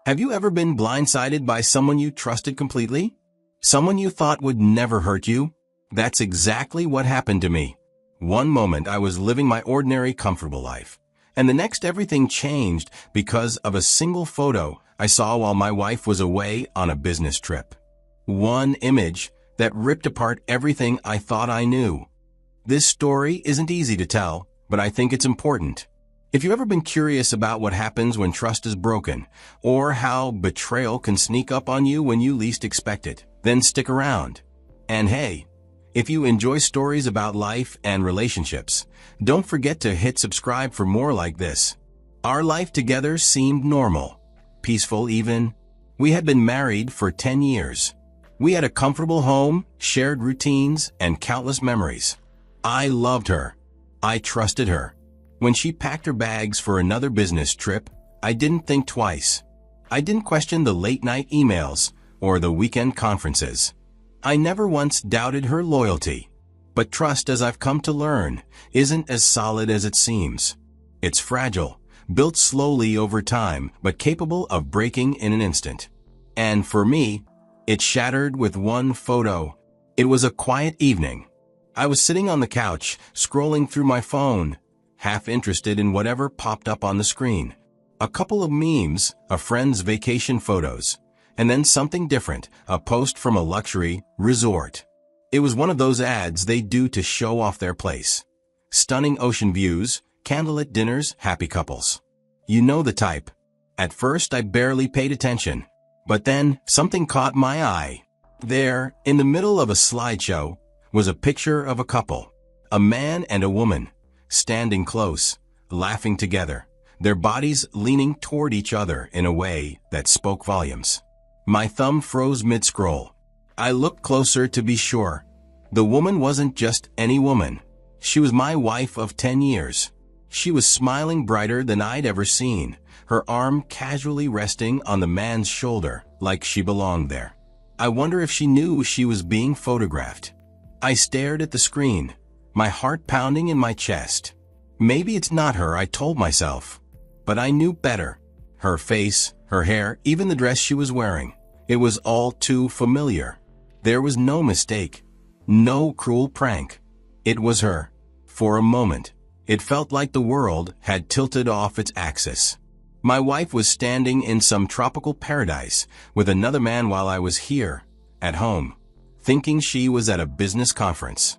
Have you ever been blindsided by someone you trusted completely? Someone you thought would never hurt you? That's exactly what happened to me. One moment I was living my ordinary, comfortable life, and the next everything changed because of a single photo I saw while my wife was away on a business trip. One image that ripped apart everything I thought I knew. This story isn't easy to tell, but I think it's important. If you've ever been curious about what happens when trust is broken, or how betrayal can sneak up on you when you least expect it, then stick around. And hey, if you enjoy stories about life and relationships, don't forget to hit subscribe for more like this. Our life together seemed normal, peaceful even. We had been married for 10 years. We had a comfortable home, shared routines, and countless memories. I loved her. I trusted her. When she packed her bags for another business trip, I didn't think twice. I didn't question the late-night emails or the weekend conferences. I never once doubted her loyalty. But trust, as I've come to learn, isn't as solid as it seems. It's fragile, built slowly over time, but capable of breaking in an instant. And for me, it shattered with one photo. It was a quiet evening. I was sitting on the couch, scrolling through my phone, half interested in whatever popped up on the screen. A couple of memes, a friend's vacation photos, and then something different, a post from a luxury resort. It was one of those ads they do to show off their place. Stunning ocean views, candlelit dinners, happy couples. You know the type. At first I barely paid attention, but then something caught my eye. There, in the middle of a slideshow, was a picture of a couple, a man and a woman, standing close, laughing together, their bodies leaning toward each other in a way that spoke volumes. My thumb froze mid-scroll. I looked closer to be sure. The woman wasn't just any woman. She was my wife of 10 years. She was smiling brighter than I'd ever seen, her arm casually resting on the man's shoulder, like she belonged there. I wonder if she knew she was being photographed. I stared at the screen, my heart pounding in my chest. Maybe it's not her, I told myself. But I knew better. Her face, her hair, even the dress she was wearing. It was all too familiar. There was no mistake. No cruel prank. It was her. For a moment, it felt like the world had tilted off its axis. My wife was standing in some tropical paradise with another man while I was here, at home, thinking she was at a business conference.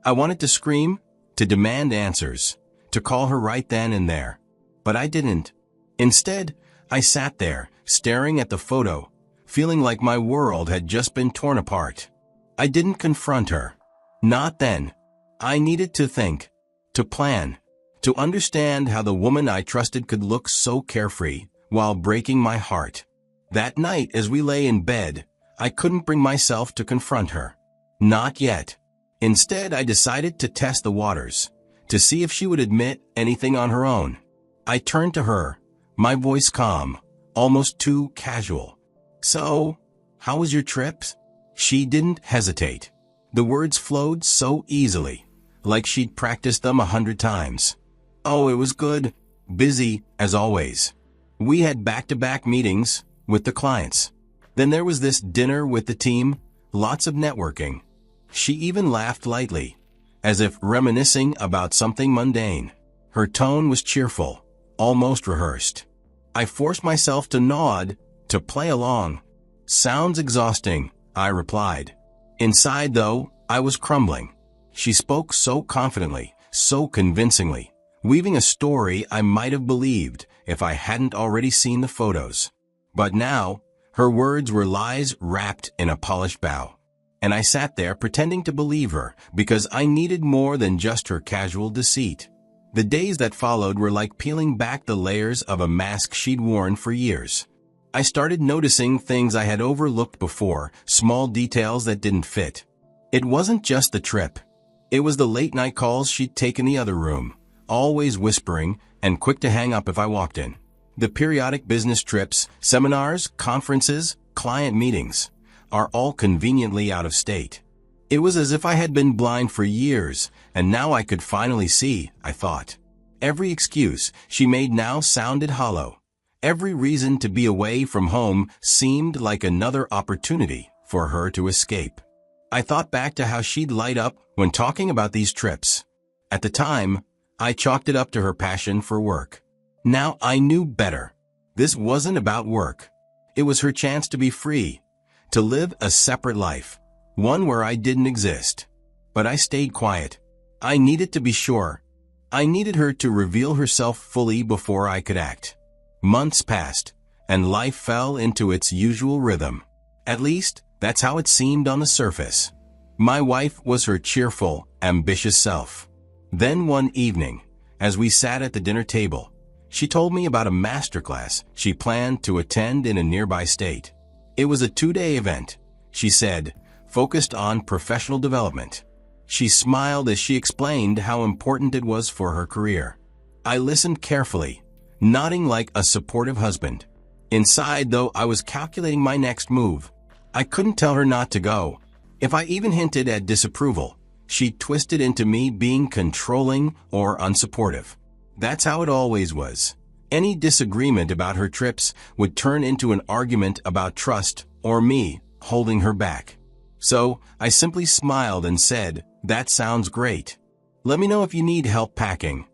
I wanted to scream, to demand answers, to call her right then and there. But I didn't. Instead, I sat there, staring at the photo, feeling like my world had just been torn apart. I didn't confront her. Not then. I needed to think, to plan, to understand how the woman I trusted could look so carefree while breaking my heart. That night, as we lay in bed, I couldn't bring myself to confront her. Not yet. Instead, I decided to test the waters, to see if she would admit anything on her own. I turned to her, my voice calm, almost too casual. "So, how was your trip?" She didn't hesitate. The words flowed so easily, like she'd practiced them 100 times. "Oh, it was good. Busy, as always. We had back-to-back meetings with the clients. Then there was this dinner with the team, lots of networking." She even laughed lightly, as if reminiscing about something mundane. Her tone was cheerful, almost rehearsed. I forced myself to nod, to play along. "Sounds exhausting," I replied. Inside, though, I was crumbling. She spoke so confidently, so convincingly, weaving a story I might have believed if I hadn't already seen the photos. But now, her words were lies wrapped in a polished bow. And I sat there pretending to believe her because I needed more than just her casual deceit. The days that followed were like peeling back the layers of a mask she'd worn for years. I started noticing things I had overlooked before, small details that didn't fit. It wasn't just the trip. It was the late-night calls she'd take in the other room, always whispering and quick to hang up if I walked in. The periodic business trips, seminars, conferences, client meetings are all conveniently out of state. It was as if I had been blind for years, and now I could finally see, I thought. Every excuse she made now sounded hollow. Every reason to be away from home seemed like another opportunity for her to escape. I thought back to how she'd light up when talking about these trips. At the time, I chalked it up to her passion for work. Now I knew better. This wasn't about work. It was her chance to be free, to live a separate life, one where I didn't exist. But I stayed quiet. I needed to be sure. I needed her to reveal herself fully before I could act. Months passed, and life fell into its usual rhythm. At least, that's how it seemed on the surface. My wife was her cheerful, ambitious self. Then one evening, as we sat at the dinner table, she told me about a masterclass she planned to attend in a nearby state. It was a 2-day event, she said, focused on professional development. She smiled as she explained how important it was for her career. I listened carefully, nodding like a supportive husband. Inside, though, I was calculating my next move. I couldn't tell her not to go. If I even hinted at disapproval, she'd twist it into me being controlling or unsupportive. That's how it always was. Any disagreement about her trips would turn into an argument about trust or me holding her back. So, I simply smiled and said, "That sounds great. Let me know if you need help packing."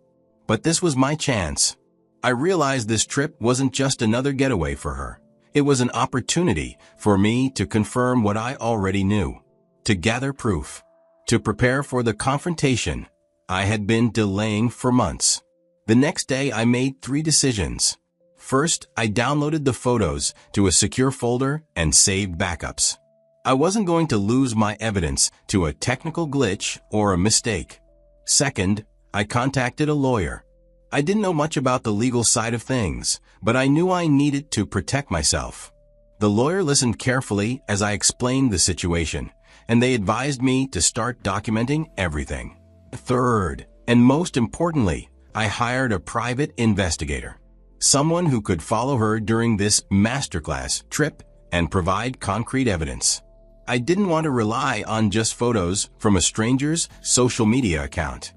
But this was my chance. I realized this trip wasn't just another getaway for her. It was an opportunity for me to confirm what I already knew, to gather proof, to prepare for the confrontation I had been delaying for months. The next day, I made 3 decisions. First, I downloaded the photos to a secure folder and saved backups. I wasn't going to lose my evidence to a technical glitch or a mistake. Second, I contacted a lawyer. I didn't know much about the legal side of things, but I knew I needed to protect myself. The lawyer listened carefully as I explained the situation, and they advised me to start documenting everything. Third, and most importantly, I hired a private investigator, someone who could follow her during this masterclass trip and provide concrete evidence. I didn't want to rely on just photos from a stranger's social media account.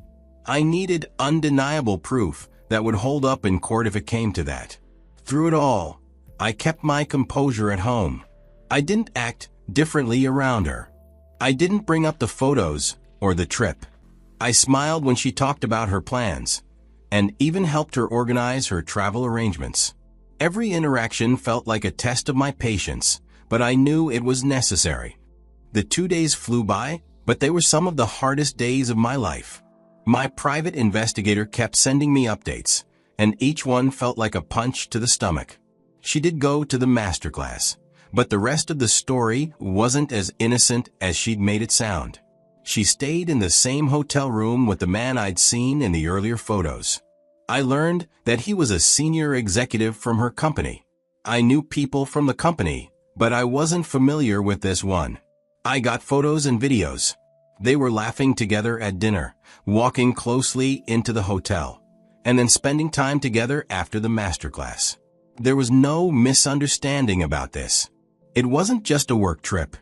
I needed undeniable proof that would hold up in court if it came to that. Through it all, I kept my composure at home. I didn't act differently around her. I didn't bring up the photos or the trip. I smiled when she talked about her plans, and even helped her organize her travel arrangements. Every interaction felt like a test of my patience, but I knew it was necessary. The 2 days flew by, but they were some of the hardest days of my life. My private investigator kept sending me updates, and each one felt like a punch to the stomach. She did go to the masterclass, but the rest of the story wasn't as innocent as she'd made it sound. She stayed in the same hotel room with the man I'd seen in the earlier photos. I learned that he was a senior executive from her company. I knew people from the company, but I wasn't familiar with this one. I got photos and videos. They were laughing together at dinner, walking closely into the hotel, and then spending time together after the masterclass. There was no misunderstanding about this. It wasn't just a work trip.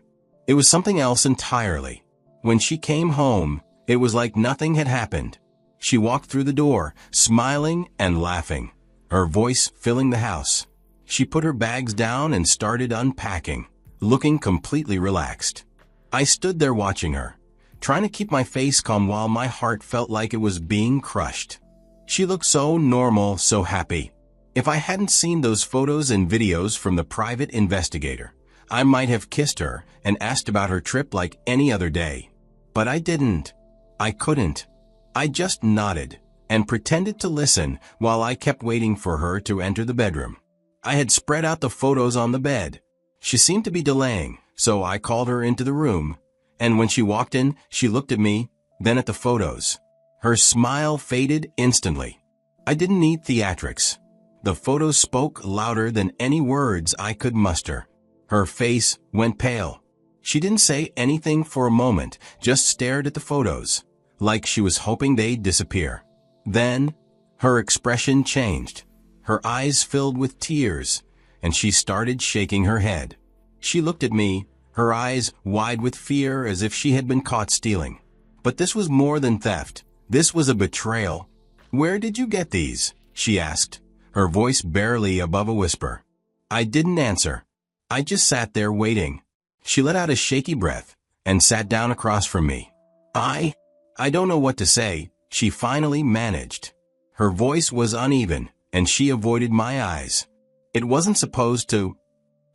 It was something else entirely. When she came home, it was like nothing had happened. She walked through the door, smiling and laughing, her voice filling the house. She put her bags down and started unpacking, looking completely relaxed. I stood there watching her, trying to keep my face calm while my heart felt like it was being crushed. She looked so normal, so happy. If I hadn't seen those photos and videos from the private investigator, I might have kissed her and asked about her trip like any other day. But I didn't. I couldn't. I just nodded and pretended to listen while I kept waiting for her to enter the bedroom. I had spread out the photos on the bed. She seemed to be delaying, so I called her into the room, and when she walked in, she looked at me, then at the photos. Her smile faded instantly. I didn't need theatrics. The photos spoke louder than any words I could muster. Her face went pale. She didn't say anything for a moment, just stared at the photos, like she was hoping they'd disappear. Then, her expression changed. Her eyes filled with tears, and she started shaking her head. She looked at me, her eyes wide with fear as if she had been caught stealing. But this was more than theft. This was a betrayal. "Where did you get these?" she asked, her voice barely above a whisper. I didn't answer. I just sat there waiting. She let out a shaky breath and sat down across from me. I don't know what to say, she finally managed. Her voice was uneven, and she avoided my eyes. It wasn't supposed to.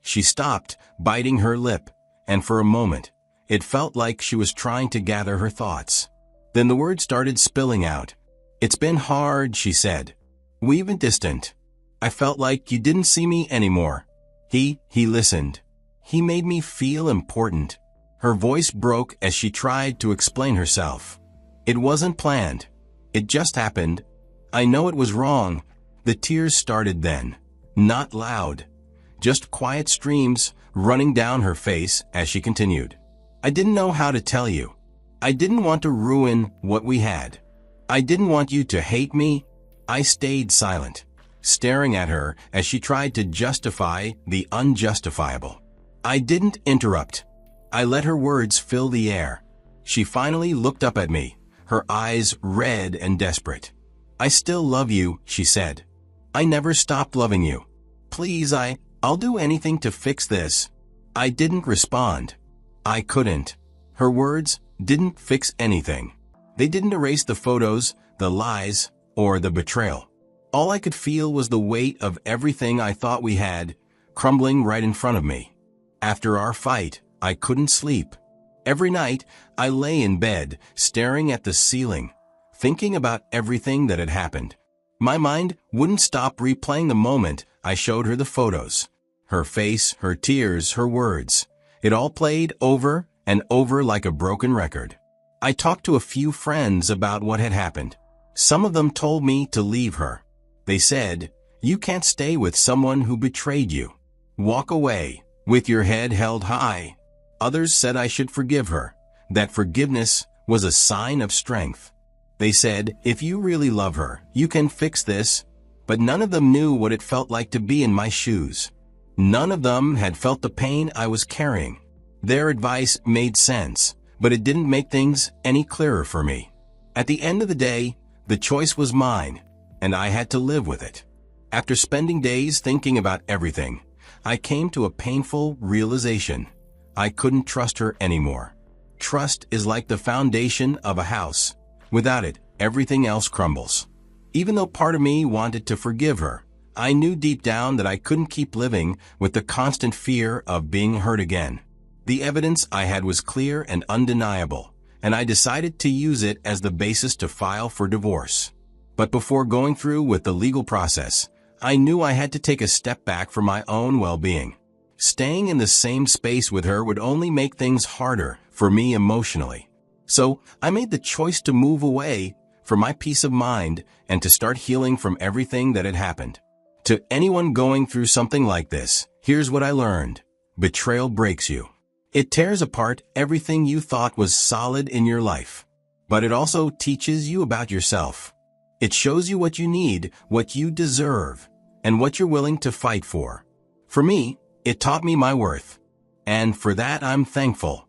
She stopped, biting her lip, and for a moment, it felt like she was trying to gather her thoughts. Then the words started spilling out. It's been hard, she said. We've been distant. I felt like you didn't see me anymore. He listened. He made me feel important. Her voice broke as she tried to explain herself. It wasn't planned. It just happened. I know it was wrong. The tears started then. Not loud. Just quiet streams running down her face as she continued. I didn't know how to tell you. I didn't want to ruin what we had. I didn't want you to hate me. I stayed silent, staring at her as she tried to justify the unjustifiable. I didn't interrupt. I let her words fill the air. She finally looked up at me, her eyes red and desperate. I still love you, she said. I never stopped loving you. Please, I'll do anything to fix this. I didn't respond. I couldn't. Her words didn't fix anything. They didn't erase the photos, the lies, or the betrayal. All I could feel was the weight of everything I thought we had, crumbling right in front of me. After our fight, I couldn't sleep. Every night, I lay in bed, staring at the ceiling, thinking about everything that had happened. My mind wouldn't stop replaying the moment I showed her the photos. Her face, her tears, her words. It all played over and over like a broken record. I talked to a few friends about what had happened. Some of them told me to leave her. They said, you can't stay with someone who betrayed you. Walk away, with your head held high. Others said I should forgive her, that forgiveness was a sign of strength. They said, if you really love her, you can fix this. But none of them knew what it felt like to be in my shoes. None of them had felt the pain I was carrying. Their advice made sense, but it didn't make things any clearer for me. At the end of the day, the choice was mine, and I had to live with it. After spending days thinking about everything, I came to a painful realization. I couldn't trust her anymore. Trust is like the foundation of a house. Without it, everything else crumbles. Even though part of me wanted to forgive her, I knew deep down that I couldn't keep living with the constant fear of being hurt again. The evidence I had was clear and undeniable, and I decided to use it as the basis to file for divorce. But before going through with the legal process, I knew I had to take a step back for my own well-being. Staying in the same space with her would only make things harder for me emotionally. So I made the choice to move away for my peace of mind and to start healing from everything that had happened. To anyone going through something like this, here's what I learned. Betrayal breaks you. It tears apart everything you thought was solid in your life. But it also teaches you about yourself. It shows you what you need, what you deserve, and what you're willing to fight for. For me, it taught me my worth. And for that I'm thankful.